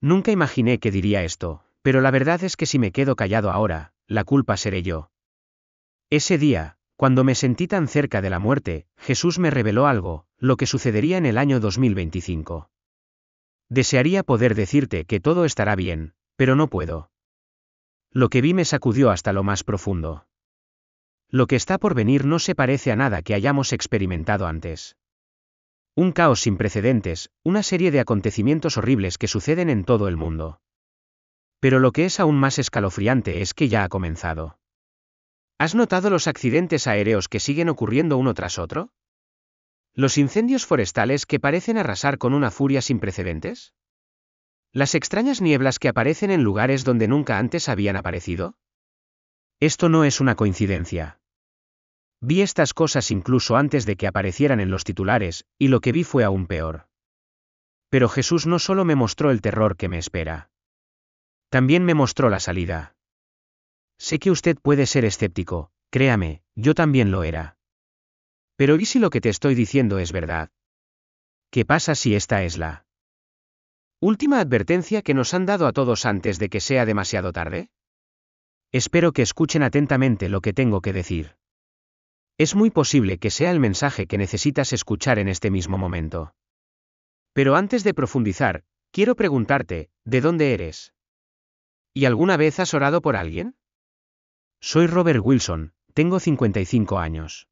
Nunca imaginé que diría esto, pero la verdad es que si me quedo callado ahora, la culpa seré yo. Ese día, cuando me sentí tan cerca de la muerte, Jesús me reveló algo, lo que sucedería en el año 2025. Desearía poder decirte que todo estará bien, pero no puedo. Lo que vi me sacudió hasta lo más profundo. Lo que está por venir no se parece a nada que hayamos experimentado antes. Un caos sin precedentes, una serie de acontecimientos horribles que suceden en todo el mundo. Pero lo que es aún más escalofriante es que ya ha comenzado. ¿Has notado los accidentes aéreos que siguen ocurriendo uno tras otro? ¿Los incendios forestales que parecen arrasar con una furia sin precedentes? ¿Las extrañas nieblas que aparecen en lugares donde nunca antes habían aparecido? Esto no es una coincidencia. Vi estas cosas incluso antes de que aparecieran en los titulares, y lo que vi fue aún peor. Pero Jesús no solo me mostró el terror que me espera. También me mostró la salida. Sé que usted puede ser escéptico, créame, yo también lo era. Pero ¿y si lo que te estoy diciendo es verdad? ¿Qué pasa si esta es la última advertencia que nos han dado a todos antes de que sea demasiado tarde? Espero que escuchen atentamente lo que tengo que decir. Es muy posible que sea el mensaje que necesitas escuchar en este mismo momento. Pero antes de profundizar, quiero preguntarte, ¿de dónde eres? ¿Y alguna vez has orado por alguien? Soy Robert Wilson, tengo 55 años.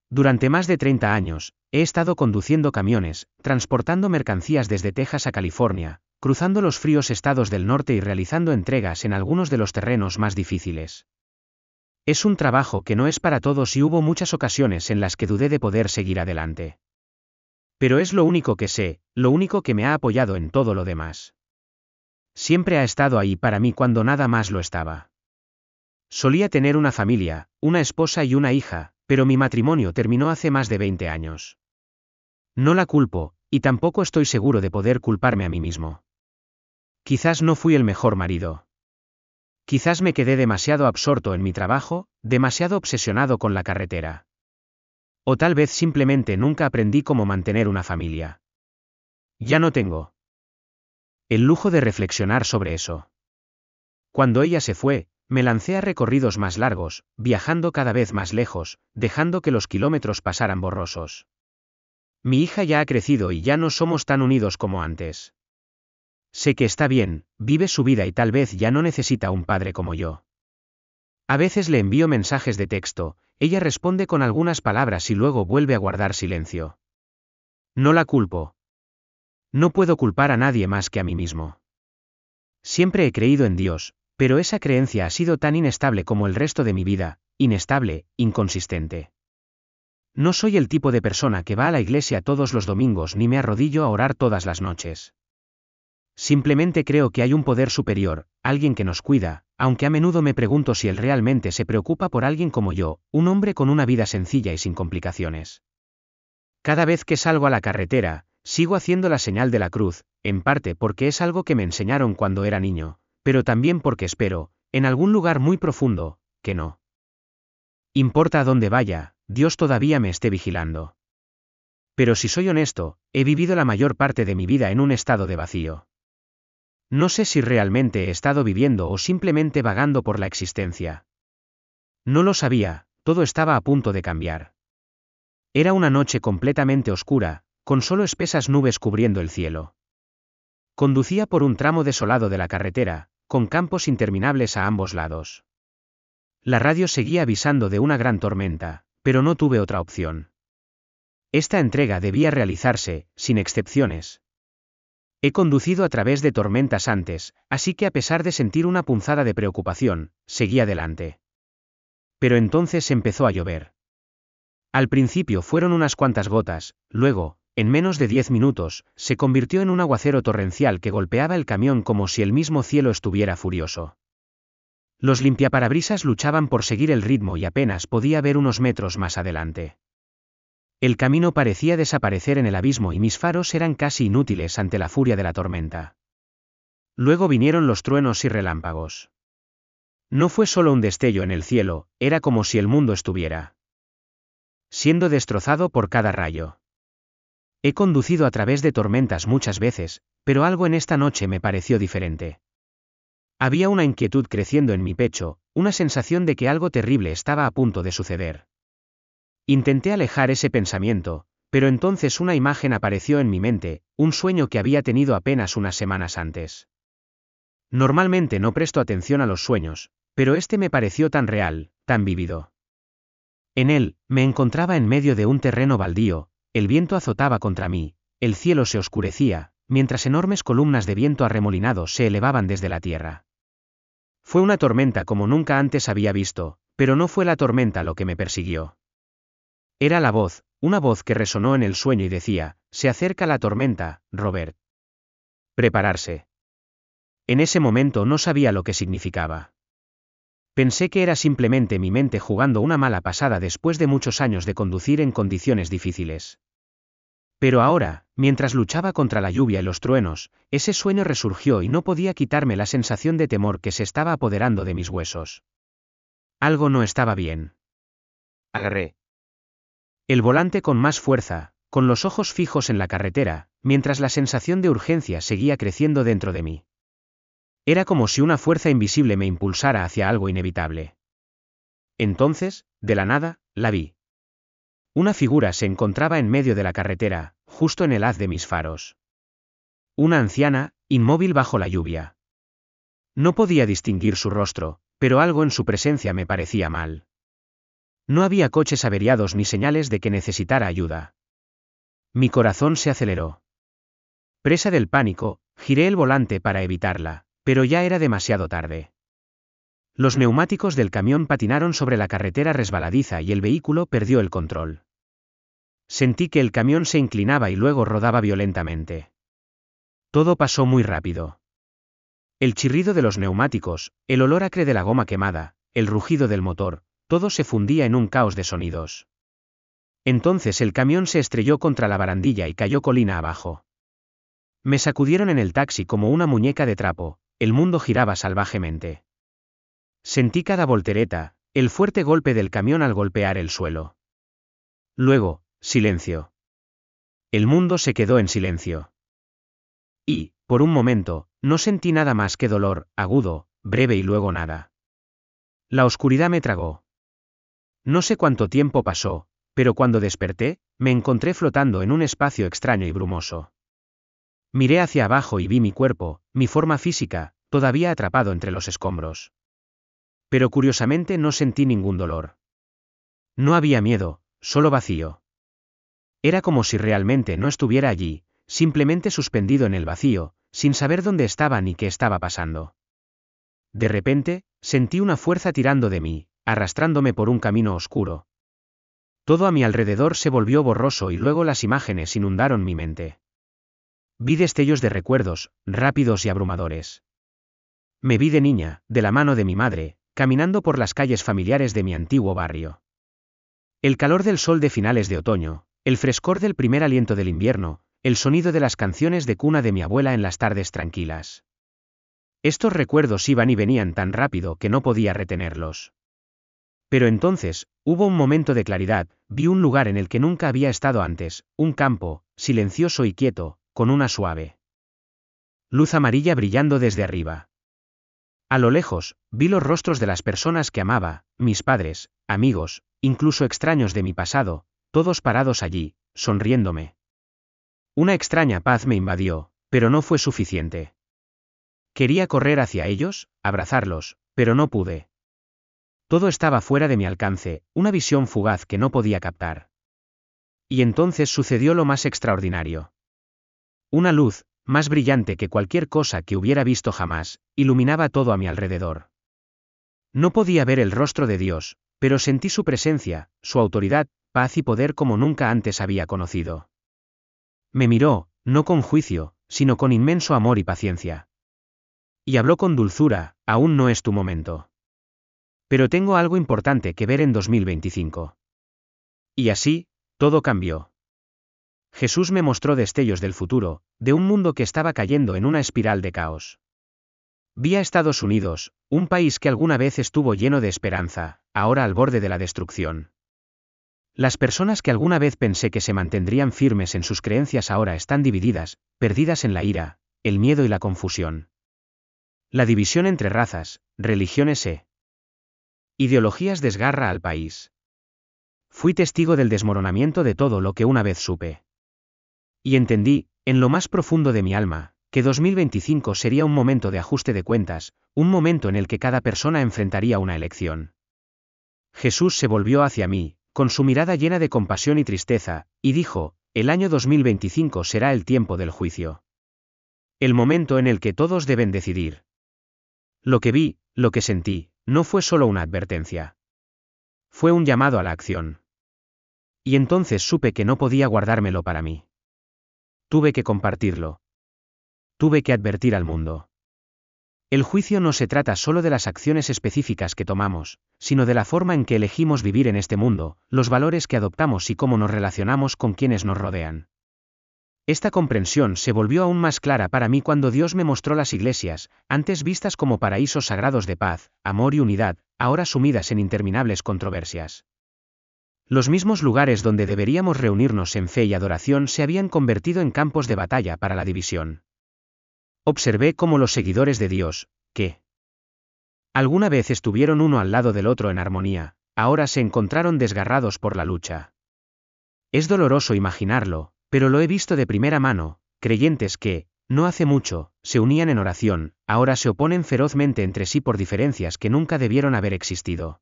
Durante más de 30 años, he estado conduciendo camiones, transportando mercancías desde Texas a California, cruzando los fríos estados del norte y realizando entregas en algunos de los terrenos más difíciles. Es un trabajo que no es para todos y hubo muchas ocasiones en las que dudé de poder seguir adelante. Pero es lo único que sé, lo único que me ha apoyado en todo lo demás. Siempre ha estado ahí para mí cuando nada más lo estaba. Solía tener una familia, una esposa y una hija, pero mi matrimonio terminó hace más de 20 años. No la culpo, y tampoco estoy seguro de poder culparme a mí mismo. Quizás no fui el mejor marido. Quizás me quedé demasiado absorto en mi trabajo, demasiado obsesionado con la carretera. O tal vez simplemente nunca aprendí cómo mantener una familia. Ya no tengo el lujo de reflexionar sobre eso. Cuando ella se fue, me lancé a recorridos más largos, viajando cada vez más lejos, dejando que los kilómetros pasaran borrosos. Mi hija ya ha crecido y ya no somos tan unidos como antes. Sé que está bien, vive su vida y tal vez ya no necesita un padre como yo. A veces le envío mensajes de texto, ella responde con algunas palabras y luego vuelve a guardar silencio. No la culpo. No puedo culpar a nadie más que a mí mismo. Siempre he creído en Dios, pero esa creencia ha sido tan inestable como el resto de mi vida, inestable, inconsistente. No soy el tipo de persona que va a la iglesia todos los domingos ni me arrodillo a orar todas las noches. Simplemente creo que hay un poder superior, alguien que nos cuida, aunque a menudo me pregunto si él realmente se preocupa por alguien como yo, un hombre con una vida sencilla y sin complicaciones. Cada vez que salgo a la carretera, sigo haciendo la señal de la cruz, en parte porque es algo que me enseñaron cuando era niño, pero también porque espero, en algún lugar muy profundo, que no importa a dónde vaya, Dios todavía me esté vigilando. Pero si soy honesto, he vivido la mayor parte de mi vida en un estado de vacío. No sé si realmente he estado viviendo o simplemente vagando por la existencia. No lo sabía, todo estaba a punto de cambiar. Era una noche completamente oscura, con solo espesas nubes cubriendo el cielo. Conducía por un tramo desolado de la carretera, con campos interminables a ambos lados. La radio seguía avisando de una gran tormenta, pero no tuve otra opción. Esta entrega debía realizarse, sin excepciones. He conducido a través de tormentas antes, así que a pesar de sentir una punzada de preocupación, seguí adelante. Pero entonces empezó a llover. Al principio fueron unas cuantas gotas, luego, en menos de 10 minutos, se convirtió en un aguacero torrencial que golpeaba el camión como si el mismo cielo estuviera furioso. Los limpiaparabrisas luchaban por seguir el ritmo y apenas podía ver unos metros más adelante. El camino parecía desaparecer en el abismo y mis faros eran casi inútiles ante la furia de la tormenta. Luego vinieron los truenos y relámpagos. No fue solo un destello en el cielo, era como si el mundo estuviera siendo destrozado por cada rayo. He conducido a través de tormentas muchas veces, pero algo en esta noche me pareció diferente. Había una inquietud creciendo en mi pecho, una sensación de que algo terrible estaba a punto de suceder. Intenté alejar ese pensamiento, pero entonces una imagen apareció en mi mente, un sueño que había tenido apenas unas semanas antes. Normalmente no presto atención a los sueños, pero este me pareció tan real, tan vívido. En él, me encontraba en medio de un terreno baldío, el viento azotaba contra mí, el cielo se oscurecía, mientras enormes columnas de viento arremolinados se elevaban desde la tierra. Fue una tormenta como nunca antes había visto, pero no fue la tormenta lo que me persiguió. Era la voz, una voz que resonó en el sueño y decía: «Se acerca la tormenta, Robert. Prepararse». En ese momento no sabía lo que significaba. Pensé que era simplemente mi mente jugando una mala pasada después de muchos años de conducir en condiciones difíciles. Pero ahora, mientras luchaba contra la lluvia y los truenos, ese sueño resurgió y no podía quitarme la sensación de temor que se estaba apoderando de mis huesos. Algo no estaba bien. Agarré el volante con más fuerza, con los ojos fijos en la carretera, mientras la sensación de urgencia seguía creciendo dentro de mí. Era como si una fuerza invisible me impulsara hacia algo inevitable. Entonces, de la nada, la vi. Una figura se encontraba en medio de la carretera, justo en el haz de mis faros. Una anciana, inmóvil bajo la lluvia. No podía distinguir su rostro, pero algo en su presencia me parecía mal. No había coches averiados ni señales de que necesitara ayuda. Mi corazón se aceleró. Presa del pánico, giré el volante para evitarla, pero ya era demasiado tarde. Los neumáticos del camión patinaron sobre la carretera resbaladiza y el vehículo perdió el control. Sentí que el camión se inclinaba y luego rodaba violentamente. Todo pasó muy rápido. El chirrido de los neumáticos, el olor acre de la goma quemada, el rugido del motor, todo se fundía en un caos de sonidos. Entonces el camión se estrelló contra la barandilla y cayó colina abajo. Me sacudieron en el taxi como una muñeca de trapo, el mundo giraba salvajemente. Sentí cada voltereta, el fuerte golpe del camión al golpear el suelo. Luego, silencio. El mundo se quedó en silencio. Y, por un momento, no sentí nada más que dolor, agudo, breve y luego nada. La oscuridad me tragó. No sé cuánto tiempo pasó, pero cuando desperté, me encontré flotando en un espacio extraño y brumoso. Miré hacia abajo y vi mi cuerpo, mi forma física, todavía atrapado entre los escombros. Pero curiosamente no sentí ningún dolor. No había miedo, solo vacío. Era como si realmente no estuviera allí, simplemente suspendido en el vacío, sin saber dónde estaba ni qué estaba pasando. De repente, sentí una fuerza tirando de mí, arrastrándome por un camino oscuro. Todo a mi alrededor se volvió borroso y luego las imágenes inundaron mi mente. Vi destellos de recuerdos, rápidos y abrumadores. Me vi de niña, de la mano de mi madre, caminando por las calles familiares de mi antiguo barrio. El calor del sol de finales de otoño, el frescor del primer aliento del invierno, el sonido de las canciones de cuna de mi abuela en las tardes tranquilas. Estos recuerdos iban y venían tan rápido que no podía retenerlos. Pero entonces, hubo un momento de claridad, vi un lugar en el que nunca había estado antes, un campo, silencioso y quieto, con una suave luz amarilla brillando desde arriba. A lo lejos, vi los rostros de las personas que amaba, mis padres, amigos, incluso extraños de mi pasado, todos parados allí, sonriéndome. Una extraña paz me invadió, pero no fue suficiente. Quería correr hacia ellos, abrazarlos, pero no pude. Todo estaba fuera de mi alcance, una visión fugaz que no podía captar. Y entonces sucedió lo más extraordinario. Una luz, más brillante que cualquier cosa que hubiera visto jamás, iluminaba todo a mi alrededor. No podía ver el rostro de Dios, pero sentí su presencia, su autoridad, paz y poder como nunca antes había conocido. Me miró, no con juicio, sino con inmenso amor y paciencia. Y habló con dulzura: aún no es tu momento. Pero tengo algo importante que ver en 2025. Y así, todo cambió. Jesús me mostró destellos del futuro, de un mundo que estaba cayendo en una espiral de caos. Vi a Estados Unidos, un país que alguna vez estuvo lleno de esperanza, ahora al borde de la destrucción. Las personas que alguna vez pensé que se mantendrían firmes en sus creencias ahora están divididas, perdidas en la ira, el miedo y la confusión. La división entre razas, religiones e ideologías desgarra al país. Fui testigo del desmoronamiento de todo lo que una vez supe. Y entendí, en lo más profundo de mi alma, que 2025 sería un momento de ajuste de cuentas, un momento en el que cada persona enfrentaría una elección. Jesús se volvió hacia mí, con su mirada llena de compasión y tristeza, y dijo, el año 2025 será el tiempo del juicio. El momento en el que todos deben decidir. Lo que vi, lo que sentí, no fue solo una advertencia. Fue un llamado a la acción. Y entonces supe que no podía guardármelo para mí. Tuve que compartirlo. Tuve que advertir al mundo. El juicio no se trata solo de las acciones específicas que tomamos, sino de la forma en que elegimos vivir en este mundo, los valores que adoptamos y cómo nos relacionamos con quienes nos rodean. Esta comprensión se volvió aún más clara para mí cuando Dios me mostró las iglesias, antes vistas como paraísos sagrados de paz, amor y unidad, ahora sumidas en interminables controversias. Los mismos lugares donde deberíamos reunirnos en fe y adoración se habían convertido en campos de batalla para la división. Observé cómo los seguidores de Dios, que alguna vez estuvieron uno al lado del otro en armonía, ahora se encontraron desgarrados por la lucha. Es doloroso imaginarlo, pero lo he visto de primera mano, creyentes que, no hace mucho, se unían en oración, ahora se oponen ferozmente entre sí por diferencias que nunca debieron haber existido.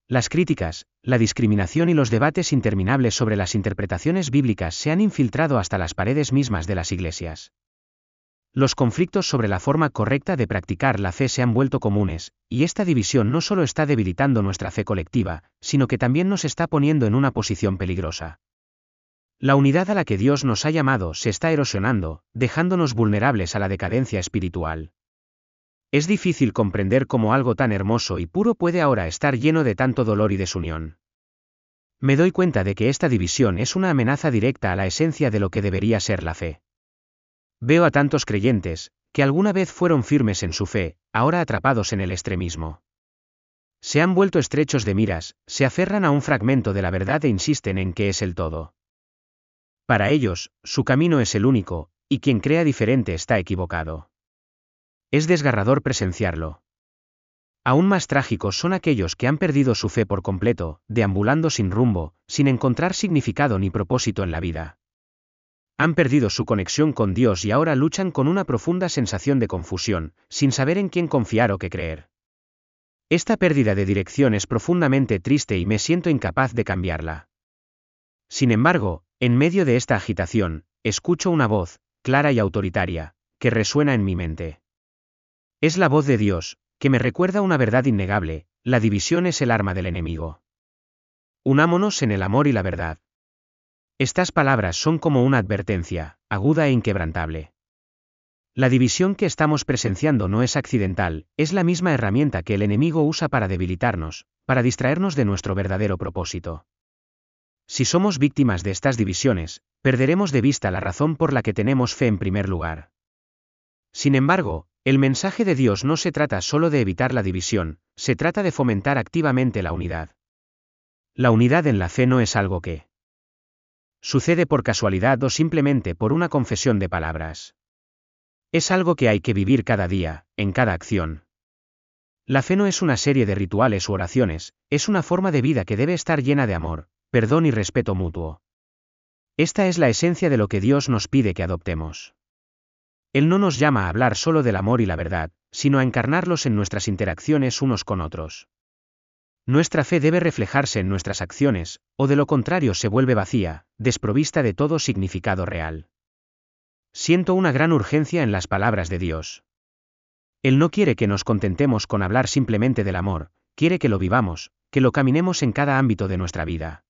Las críticas, la discriminación y los debates interminables sobre las interpretaciones bíblicas se han infiltrado hasta las paredes mismas de las iglesias. Los conflictos sobre la forma correcta de practicar la fe se han vuelto comunes, y esta división no solo está debilitando nuestra fe colectiva, sino que también nos está poniendo en una posición peligrosa. La unidad a la que Dios nos ha llamado se está erosionando, dejándonos vulnerables a la decadencia espiritual. Es difícil comprender cómo algo tan hermoso y puro puede ahora estar lleno de tanto dolor y desunión. Me doy cuenta de que esta división es una amenaza directa a la esencia de lo que debería ser la fe. Veo a tantos creyentes, que alguna vez fueron firmes en su fe, ahora atrapados en el extremismo. Se han vuelto estrechos de miras, se aferran a un fragmento de la verdad e insisten en que es el todo. Para ellos, su camino es el único, y quien crea diferente está equivocado. Es desgarrador presenciarlo. Aún más trágicos son aquellos que han perdido su fe por completo, deambulando sin rumbo, sin encontrar significado ni propósito en la vida. Han perdido su conexión con Dios y ahora luchan con una profunda sensación de confusión, sin saber en quién confiar o qué creer. Esta pérdida de dirección es profundamente triste y me siento incapaz de cambiarla. Sin embargo, en medio de esta agitación, escucho una voz, clara y autoritaria, que resuena en mi mente. Es la voz de Dios, que me recuerda una verdad innegable: la división es el arma del enemigo. Unámonos en el amor y la verdad. Estas palabras son como una advertencia, aguda e inquebrantable. La división que estamos presenciando no es accidental, es la misma herramienta que el enemigo usa para debilitarnos, para distraernos de nuestro verdadero propósito. Si somos víctimas de estas divisiones, perderemos de vista la razón por la que tenemos fe en primer lugar. Sin embargo, el mensaje de Dios no se trata solo de evitar la división, se trata de fomentar activamente la unidad. La unidad en la fe no es algo que sucede por casualidad o simplemente por una confesión de palabras. Es algo que hay que vivir cada día, en cada acción. La fe no es una serie de rituales u oraciones, es una forma de vida que debe estar llena de amor, perdón y respeto mutuo. Esta es la esencia de lo que Dios nos pide que adoptemos. Él no nos llama a hablar solo del amor y la verdad, sino a encarnarlos en nuestras interacciones unos con otros. Nuestra fe debe reflejarse en nuestras acciones, o de lo contrario se vuelve vacía, desprovista de todo significado real. Siento una gran urgencia en las palabras de Dios. Él no quiere que nos contentemos con hablar simplemente del amor, quiere que lo vivamos, que lo caminemos en cada ámbito de nuestra vida.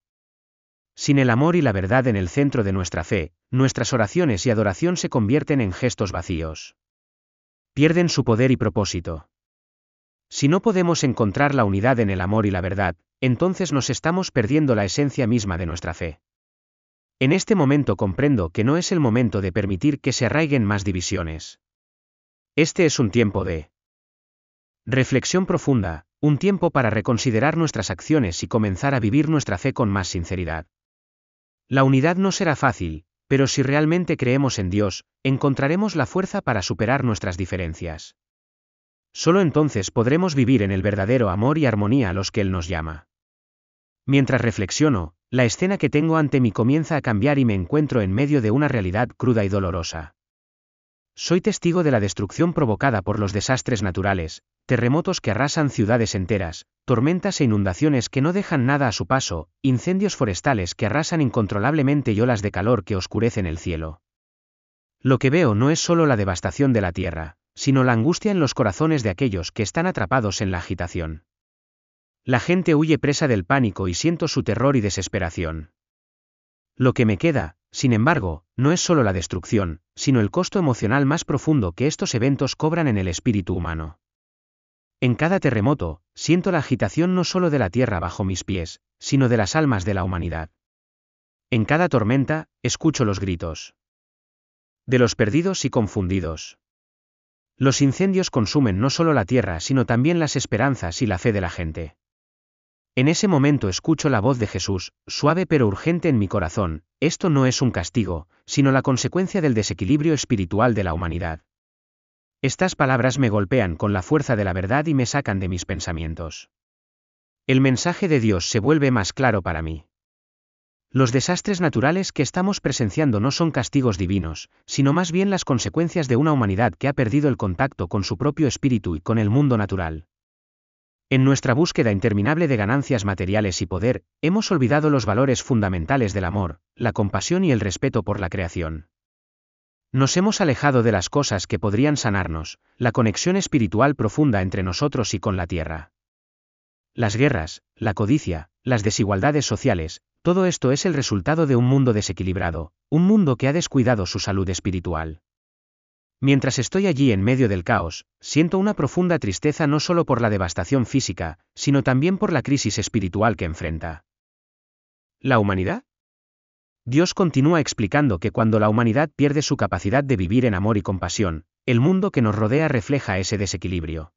Sin el amor y la verdad en el centro de nuestra fe, nuestras oraciones y adoración se convierten en gestos vacíos. Pierden su poder y propósito. Si no podemos encontrar la unidad en el amor y la verdad, entonces nos estamos perdiendo la esencia misma de nuestra fe. En este momento comprendo que no es el momento de permitir que se arraiguen más divisiones. Este es un tiempo de reflexión profunda, un tiempo para reconsiderar nuestras acciones y comenzar a vivir nuestra fe con más sinceridad. La unidad no será fácil, pero si realmente creemos en Dios, encontraremos la fuerza para superar nuestras diferencias. Solo entonces podremos vivir en el verdadero amor y armonía a los que Él nos llama. Mientras reflexiono, la escena que tengo ante mí comienza a cambiar y me encuentro en medio de una realidad cruda y dolorosa. Soy testigo de la destrucción provocada por los desastres naturales, terremotos que arrasan ciudades enteras, tormentas e inundaciones que no dejan nada a su paso, incendios forestales que arrasan incontrolablemente y olas de calor que oscurecen el cielo. Lo que veo no es solo la devastación de la tierra, sino la angustia en los corazones de aquellos que están atrapados en la agitación. La gente huye presa del pánico y siento su terror y desesperación. Lo que me queda, sin embargo, no es solo la destrucción, sino el costo emocional más profundo que estos eventos cobran en el espíritu humano. En cada terremoto, siento la agitación no solo de la tierra bajo mis pies, sino de las almas de la humanidad. En cada tormenta, escucho los gritos de los perdidos y confundidos. Los incendios consumen no solo la tierra sino también las esperanzas y la fe de la gente. En ese momento escucho la voz de Jesús, suave pero urgente en mi corazón: esto no es un castigo, sino la consecuencia del desequilibrio espiritual de la humanidad. Estas palabras me golpean con la fuerza de la verdad y me sacan de mis pensamientos. El mensaje de Dios se vuelve más claro para mí. Los desastres naturales que estamos presenciando no son castigos divinos, sino más bien las consecuencias de una humanidad que ha perdido el contacto con su propio espíritu y con el mundo natural. En nuestra búsqueda interminable de ganancias materiales y poder, hemos olvidado los valores fundamentales del amor, la compasión y el respeto por la creación. Nos hemos alejado de las cosas que podrían sanarnos, la conexión espiritual profunda entre nosotros y con la tierra. Las guerras, la codicia, las desigualdades sociales, todo esto es el resultado de un mundo desequilibrado, un mundo que ha descuidado su salud espiritual. Mientras estoy allí en medio del caos, siento una profunda tristeza no solo por la devastación física, sino también por la crisis espiritual que enfrenta. ¿La humanidad? Dios continúa explicando que cuando la humanidad pierde su capacidad de vivir en amor y compasión, el mundo que nos rodea refleja ese desequilibrio.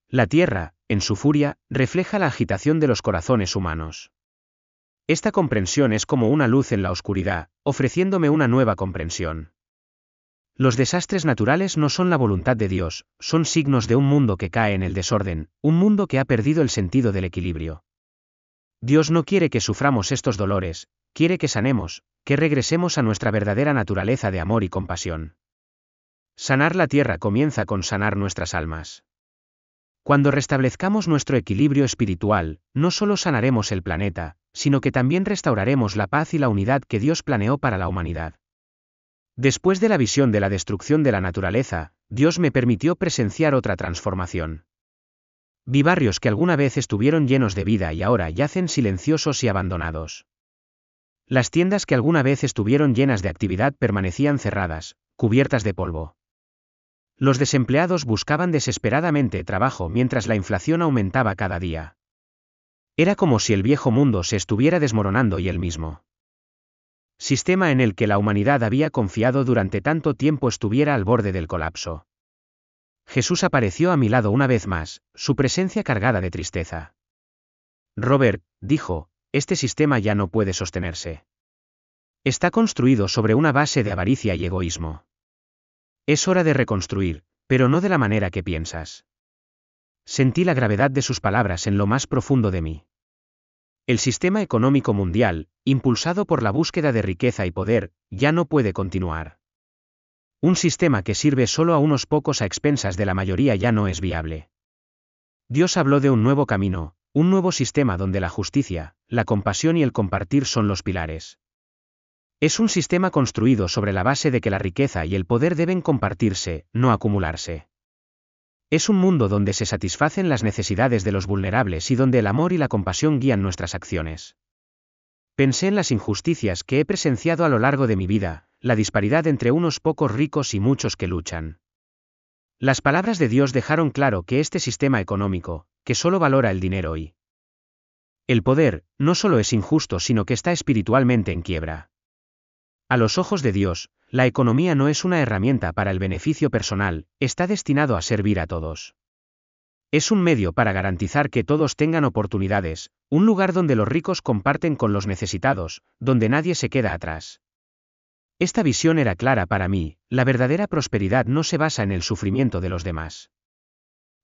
La tierra, en su furia, refleja la agitación de los corazones humanos. Esta comprensión es como una luz en la oscuridad, ofreciéndome una nueva comprensión. Los desastres naturales no son la voluntad de Dios, son signos de un mundo que cae en el desorden, un mundo que ha perdido el sentido del equilibrio. Dios no quiere que suframos estos dolores, quiere que sanemos, que regresemos a nuestra verdadera naturaleza de amor y compasión. Sanar la tierra comienza con sanar nuestras almas. Cuando restablezcamos nuestro equilibrio espiritual, no solo sanaremos el planeta, sino que también restauraremos la paz y la unidad que Dios planeó para la humanidad. Después de la visión de la destrucción de la naturaleza, Dios me permitió presenciar otra transformación. Vi barrios que alguna vez estuvieron llenos de vida y ahora yacen silenciosos y abandonados. Las tiendas que alguna vez estuvieron llenas de actividad permanecían cerradas, cubiertas de polvo. Los desempleados buscaban desesperadamente trabajo mientras la inflación aumentaba cada día. Era como si el viejo mundo se estuviera desmoronando y él mismo. Sistema en el que la humanidad había confiado durante tanto tiempo estuviera al borde del colapso. Jesús apareció a mi lado una vez más, su presencia cargada de tristeza. Robert, dijo, este sistema ya no puede sostenerse. Está construido sobre una base de avaricia y egoísmo. Es hora de reconstruir, pero no de la manera que piensas. Sentí la gravedad de sus palabras en lo más profundo de mí. El sistema económico mundial, impulsado por la búsqueda de riqueza y poder, ya no puede continuar. Un sistema que sirve solo a unos pocos a expensas de la mayoría ya no es viable. Dios habló de un nuevo camino, un nuevo sistema donde la justicia, la compasión y el compartir son los pilares. Es un sistema construido sobre la base de que la riqueza y el poder deben compartirse, no acumularse. Es un mundo donde se satisfacen las necesidades de los vulnerables y donde el amor y la compasión guían nuestras acciones. Pensé en las injusticias que he presenciado a lo largo de mi vida, la disparidad entre unos pocos ricos y muchos que luchan. Las palabras de Dios dejaron claro que este sistema económico, que solo valora el dinero y el poder, no solo es injusto sino que está espiritualmente en quiebra. A los ojos de Dios, la economía no es una herramienta para el beneficio personal, está destinado a servir a todos. Es un medio para garantizar que todos tengan oportunidades, un lugar donde los ricos comparten con los necesitados, donde nadie se queda atrás. Esta visión era clara para mí: la verdadera prosperidad no se basa en el sufrimiento de los demás.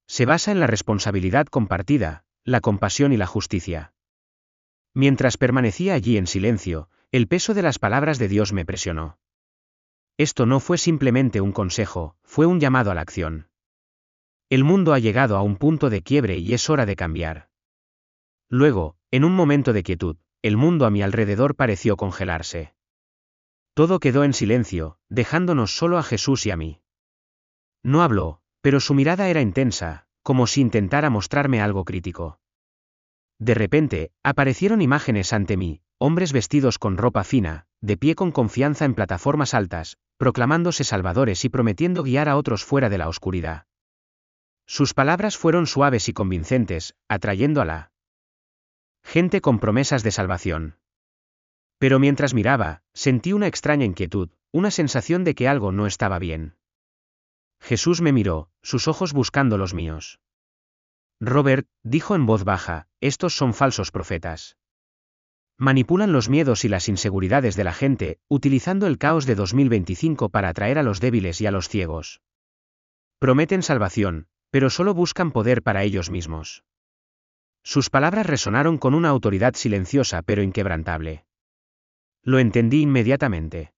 Se basa en la responsabilidad compartida, la compasión y la justicia. Mientras permanecía allí en silencio, el peso de las palabras de Dios me presionó. Esto no fue simplemente un consejo, fue un llamado a la acción. El mundo ha llegado a un punto de quiebre y es hora de cambiar. Luego, en un momento de quietud, el mundo a mi alrededor pareció congelarse. Todo quedó en silencio, dejándonos solo a Jesús y a mí. No habló, pero su mirada era intensa, como si intentara mostrarme algo crítico. De repente, aparecieron imágenes ante mí: hombres vestidos con ropa fina, de pie con confianza en plataformas altas, proclamándose salvadores y prometiendo guiar a otros fuera de la oscuridad. Sus palabras fueron suaves y convincentes, atrayendo a la gente con promesas de salvación. Pero mientras miraba, sentí una extraña inquietud, una sensación de que algo no estaba bien. Jesús me miró, sus ojos buscando los míos. Robert, dijo en voz baja, estos son falsos profetas. Manipulan los miedos y las inseguridades de la gente, utilizando el caos de 2025 para atraer a los débiles y a los ciegos. Prometen salvación, pero solo buscan poder para ellos mismos. Sus palabras resonaron con una autoridad silenciosa pero inquebrantable. Lo entendí inmediatamente.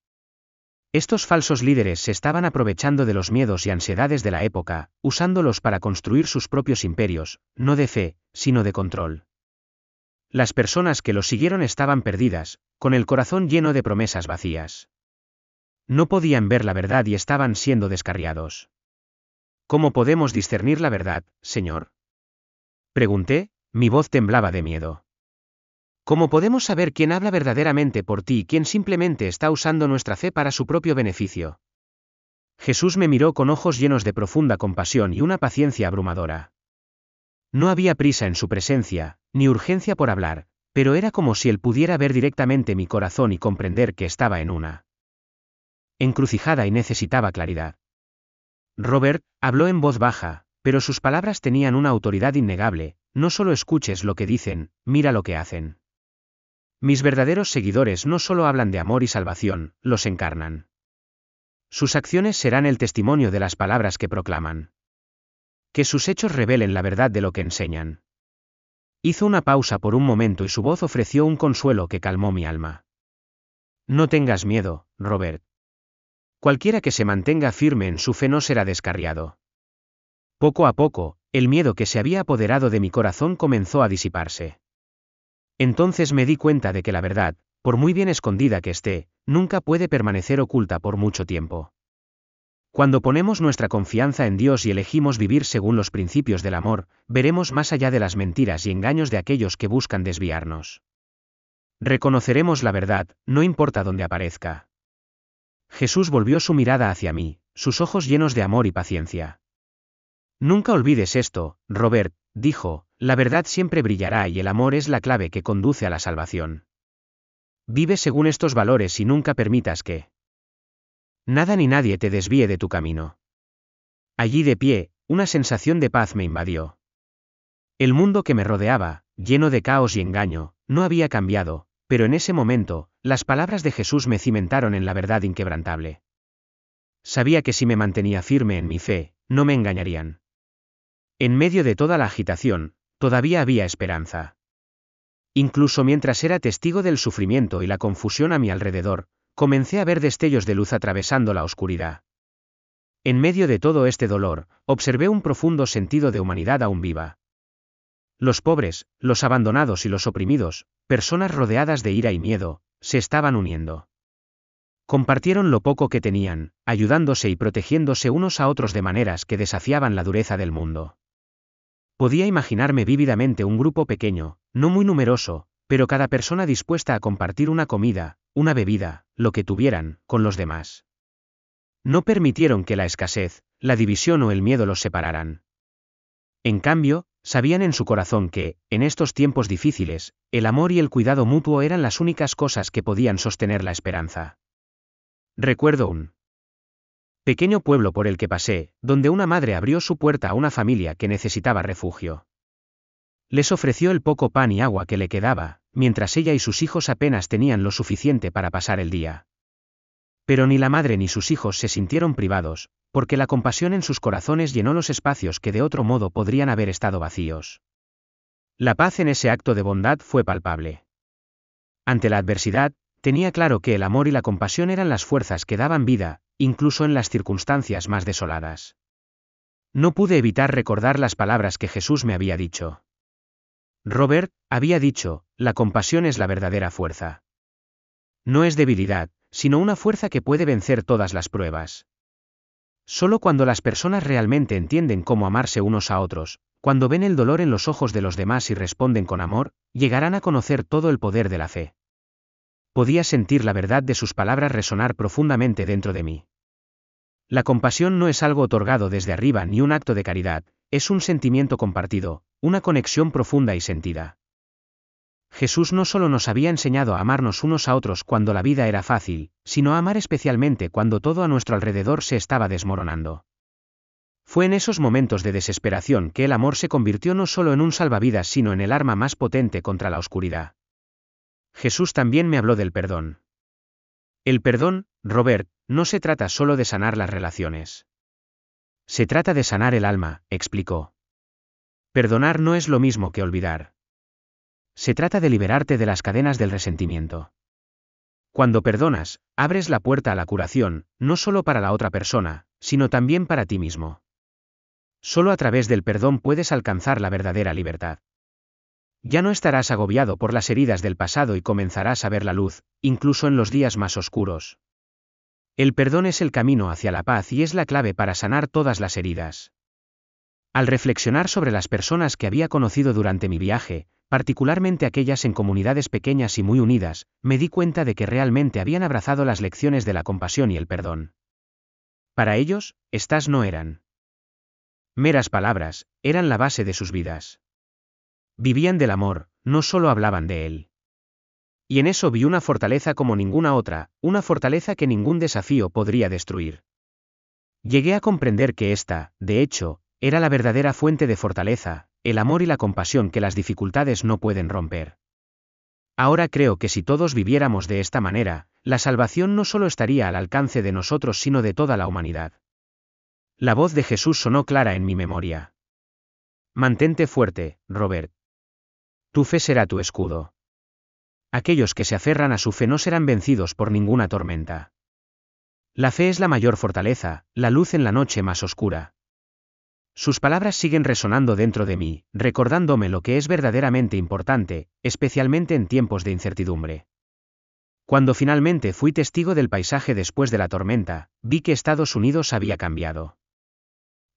Estos falsos líderes se estaban aprovechando de los miedos y ansiedades de la época, usándolos para construir sus propios imperios, no de fe, sino de control. Las personas que los siguieron estaban perdidas, con el corazón lleno de promesas vacías. No podían ver la verdad y estaban siendo descarriados. ¿Cómo podemos discernir la verdad, Señor?, pregunté, mi voz temblaba de miedo. ¿Cómo podemos saber quién habla verdaderamente por ti y quién simplemente está usando nuestra fe para su propio beneficio? Jesús me miró con ojos llenos de profunda compasión y una paciencia abrumadora. No había prisa en su presencia, ni urgencia por hablar, pero era como si él pudiera ver directamente mi corazón y comprender que estaba en una encrucijada y necesitaba claridad. Robert, habló en voz baja, pero sus palabras tenían una autoridad innegable: no solo escuches lo que dicen, mira lo que hacen. Mis verdaderos seguidores no solo hablan de amor y salvación, los encarnan. Sus acciones serán el testimonio de las palabras que proclaman. Que sus hechos revelen la verdad de lo que enseñan. Hizo una pausa por un momento y su voz ofreció un consuelo que calmó mi alma. No tengas miedo, Robert. Cualquiera que se mantenga firme en su fe no será descarriado. Poco a poco, el miedo que se había apoderado de mi corazón comenzó a disiparse. Entonces me di cuenta de que la verdad, por muy bien escondida que esté, nunca puede permanecer oculta por mucho tiempo. Cuando ponemos nuestra confianza en Dios y elegimos vivir según los principios del amor, veremos más allá de las mentiras y engaños de aquellos que buscan desviarnos. Reconoceremos la verdad, no importa dónde aparezca. Jesús volvió su mirada hacia mí, sus ojos llenos de amor y paciencia. Nunca olvides esto, Robert, dijo, la verdad siempre brillará y el amor es la clave que conduce a la salvación. Vive según estos valores y nunca permitas que nada ni nadie te desvíe de tu camino. Allí de pie, una sensación de paz me invadió. El mundo que me rodeaba, lleno de caos y engaño, no había cambiado, pero en ese momento, las palabras de Jesús me cimentaron en la verdad inquebrantable. Sabía que si me mantenía firme en mi fe, no me engañarían. En medio de toda la agitación, todavía había esperanza. Incluso mientras era testigo del sufrimiento y la confusión a mi alrededor, comencé a ver destellos de luz atravesando la oscuridad. En medio de todo este dolor, observé un profundo sentido de humanidad aún viva. Los pobres, los abandonados y los oprimidos, personas rodeadas de ira y miedo, se estaban uniendo. Compartieron lo poco que tenían, ayudándose y protegiéndose unos a otros de maneras que desafiaban la dureza del mundo. Podía imaginarme vívidamente un grupo pequeño, no muy numeroso, pero cada persona dispuesta a compartir una comida, una bebida, lo que tuvieran, con los demás. No permitieron que la escasez, la división o el miedo los separaran. En cambio, sabían en su corazón que, en estos tiempos difíciles, el amor y el cuidado mutuo eran las únicas cosas que podían sostener la esperanza. Recuerdo un pequeño pueblo por el que pasé, donde una madre abrió su puerta a una familia que necesitaba refugio. Les ofreció el poco pan y agua que le quedaba, mientras ella y sus hijos apenas tenían lo suficiente para pasar el día. Pero ni la madre ni sus hijos se sintieron privados, porque la compasión en sus corazones llenó los espacios que de otro modo podrían haber estado vacíos. La paz en ese acto de bondad fue palpable. Ante la adversidad, tenía claro que el amor y la compasión eran las fuerzas que daban vida, incluso en las circunstancias más desoladas. No pude evitar recordar las palabras que Jesús me había dicho. Robert, había dicho, la compasión es la verdadera fuerza. No es debilidad, sino una fuerza que puede vencer todas las pruebas. Solo cuando las personas realmente entienden cómo amarse unos a otros, cuando ven el dolor en los ojos de los demás y responden con amor, llegarán a conocer todo el poder de la fe. Podía sentir la verdad de sus palabras resonar profundamente dentro de mí. La compasión no es algo otorgado desde arriba ni un acto de caridad, es un sentimiento compartido, una conexión profunda y sentida. Jesús no solo nos había enseñado a amarnos unos a otros cuando la vida era fácil, sino a amar especialmente cuando todo a nuestro alrededor se estaba desmoronando. Fue en esos momentos de desesperación que el amor se convirtió no solo en un salvavidas sino en el arma más potente contra la oscuridad. Jesús también me habló del perdón. El perdón, Robert, no se trata solo de sanar las relaciones. Se trata de sanar el alma, explicó. Perdonar no es lo mismo que olvidar. Se trata de liberarte de las cadenas del resentimiento. Cuando perdonas, abres la puerta a la curación, no solo para la otra persona, sino también para ti mismo. Solo a través del perdón puedes alcanzar la verdadera libertad. Ya no estarás agobiado por las heridas del pasado y comenzarás a ver la luz, incluso en los días más oscuros. El perdón es el camino hacia la paz y es la clave para sanar todas las heridas. Al reflexionar sobre las personas que había conocido durante mi viaje, particularmente aquellas en comunidades pequeñas y muy unidas, me di cuenta de que realmente habían abrazado las lecciones de la compasión y el perdón. Para ellos, estas no eran meras palabras, eran la base de sus vidas. Vivían del amor, no solo hablaban de él. Y en eso vi una fortaleza como ninguna otra, una fortaleza que ningún desafío podría destruir. Llegué a comprender que esta, de hecho, era la verdadera fuente de fortaleza, el amor y la compasión que las dificultades no pueden romper. Ahora creo que si todos viviéramos de esta manera, la salvación no solo estaría al alcance de nosotros sino de toda la humanidad. La voz de Jesús sonó clara en mi memoria. Mantente fuerte, Robert. Tu fe será tu escudo. Aquellos que se aferran a su fe no serán vencidos por ninguna tormenta. La fe es la mayor fortaleza, la luz en la noche más oscura. Sus palabras siguen resonando dentro de mí, recordándome lo que es verdaderamente importante, especialmente en tiempos de incertidumbre. Cuando finalmente fui testigo del paisaje después de la tormenta, vi que Estados Unidos había cambiado.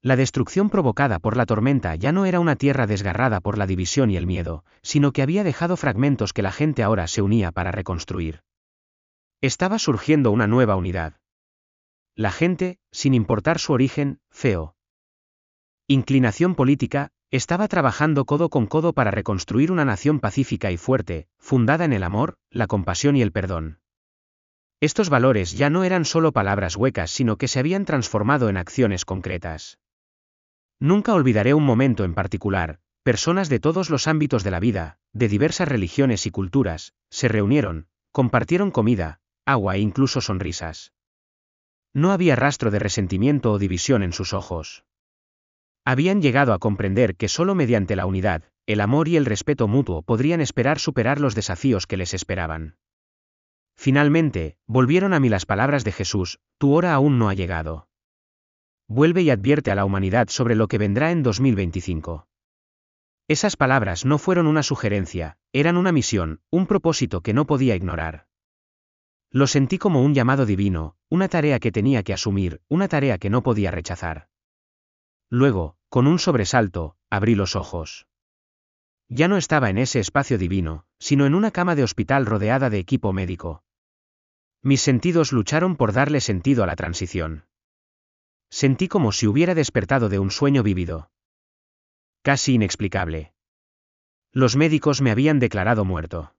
La destrucción provocada por la tormenta ya no era una tierra desgarrada por la división y el miedo, sino que había dejado fragmentos que la gente ahora se unía para reconstruir. Estaba surgiendo una nueva unidad. La gente, sin importar su origen, fe o inclinación política, estaba trabajando codo con codo para reconstruir una nación pacífica y fuerte, fundada en el amor, la compasión y el perdón. Estos valores ya no eran solo palabras huecas sino que se habían transformado en acciones concretas. Nunca olvidaré un momento en particular, personas de todos los ámbitos de la vida, de diversas religiones y culturas, se reunieron, compartieron comida, agua e incluso sonrisas. No había rastro de resentimiento o división en sus ojos. Habían llegado a comprender que solo mediante la unidad, el amor y el respeto mutuo podrían esperar superar los desafíos que les esperaban. Finalmente, volvieron a mí las palabras de Jesús, tu hora aún no ha llegado. Vuelve y advierte a la humanidad sobre lo que vendrá en 2025. Esas palabras no fueron una sugerencia, eran una misión, un propósito que no podía ignorar. Lo sentí como un llamado divino, una tarea que tenía que asumir, una tarea que no podía rechazar. Luego, con un sobresalto, abrí los ojos. Ya no estaba en ese espacio divino, sino en una cama de hospital rodeada de equipo médico. Mis sentidos lucharon por darle sentido a la transición. Sentí como si hubiera despertado de un sueño vívido. Casi inexplicable. Los médicos me habían declarado muerto.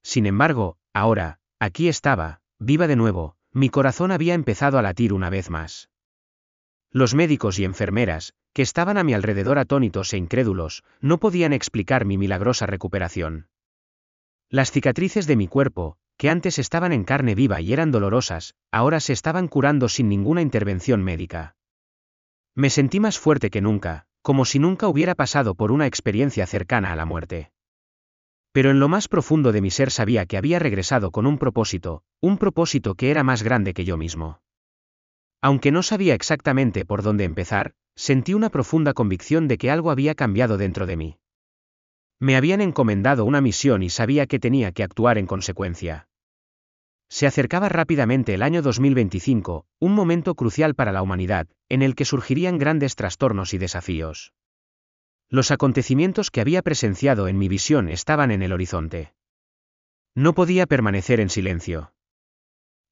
Sin embargo, ahora, aquí estaba, viva de nuevo, mi corazón había empezado a latir una vez más. Los médicos y enfermeras, que estaban a mi alrededor atónitos e incrédulos, no podían explicar mi milagrosa recuperación. Las cicatrices de mi cuerpo, que antes estaban en carne viva y eran dolorosas, ahora se estaban curando sin ninguna intervención médica. Me sentí más fuerte que nunca, como si nunca hubiera pasado por una experiencia cercana a la muerte. Pero en lo más profundo de mi ser sabía que había regresado con un propósito que era más grande que yo mismo. Aunque no sabía exactamente por dónde empezar, sentí una profunda convicción de que algo había cambiado dentro de mí. Me habían encomendado una misión y sabía que tenía que actuar en consecuencia. Se acercaba rápidamente el año 2025, un momento crucial para la humanidad, en el que surgirían grandes trastornos y desafíos. Los acontecimientos que había presenciado en mi visión estaban en el horizonte. No podía permanecer en silencio.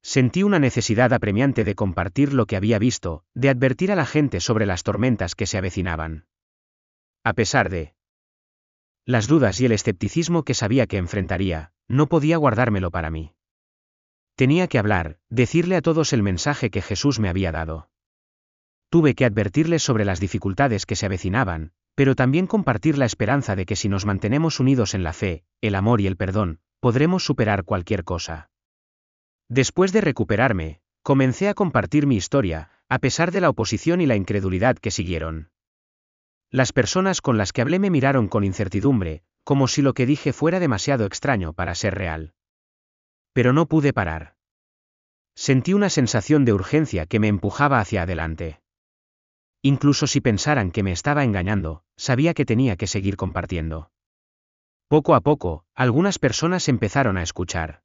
Sentí una necesidad apremiante de compartir lo que había visto, de advertir a la gente sobre las tormentas que se avecinaban. A pesar de las dudas y el escepticismo que sabía que enfrentaría, no podía guardármelo para mí. Tenía que hablar, decirle a todos el mensaje que Jesús me había dado. Tuve que advertirles sobre las dificultades que se avecinaban, pero también compartir la esperanza de que si nos mantenemos unidos en la fe, el amor y el perdón, podremos superar cualquier cosa. Después de recuperarme, comencé a compartir mi historia, a pesar de la oposición y la incredulidad que siguieron. Las personas con las que hablé me miraron con incertidumbre, como si lo que dije fuera demasiado extraño para ser real. Pero no pude parar. Sentí una sensación de urgencia que me empujaba hacia adelante. Incluso si pensaran que me estaba engañando, sabía que tenía que seguir compartiendo. Poco a poco, algunas personas empezaron a escuchar.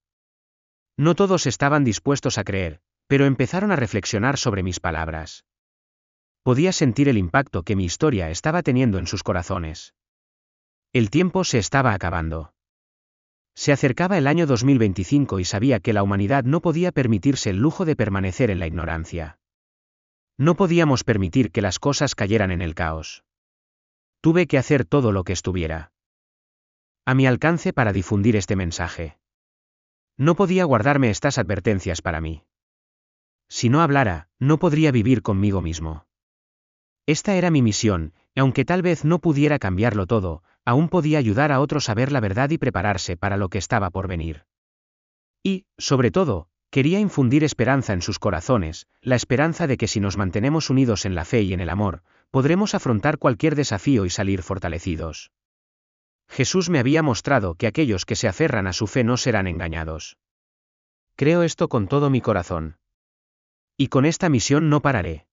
No todos estaban dispuestos a creer, pero empezaron a reflexionar sobre mis palabras. Podía sentir el impacto que mi historia estaba teniendo en sus corazones. El tiempo se estaba acabando. Se acercaba el año 2025 y sabía que la humanidad no podía permitirse el lujo de permanecer en la ignorancia. No podíamos permitir que las cosas cayeran en el caos. Tuve que hacer todo lo que estuviera a mi alcance para difundir este mensaje. No podía guardarme estas advertencias para mí. Si no hablara, no podría vivir conmigo mismo. Esta era mi misión, y aunque tal vez no pudiera cambiarlo todo, aún podía ayudar a otros a ver la verdad y prepararse para lo que estaba por venir. Y, sobre todo, quería infundir esperanza en sus corazones, la esperanza de que si nos mantenemos unidos en la fe y en el amor, podremos afrontar cualquier desafío y salir fortalecidos. Jesús me había mostrado que aquellos que se aferran a su fe no serán engañados. Creo esto con todo mi corazón. Y con esta misión no pararé.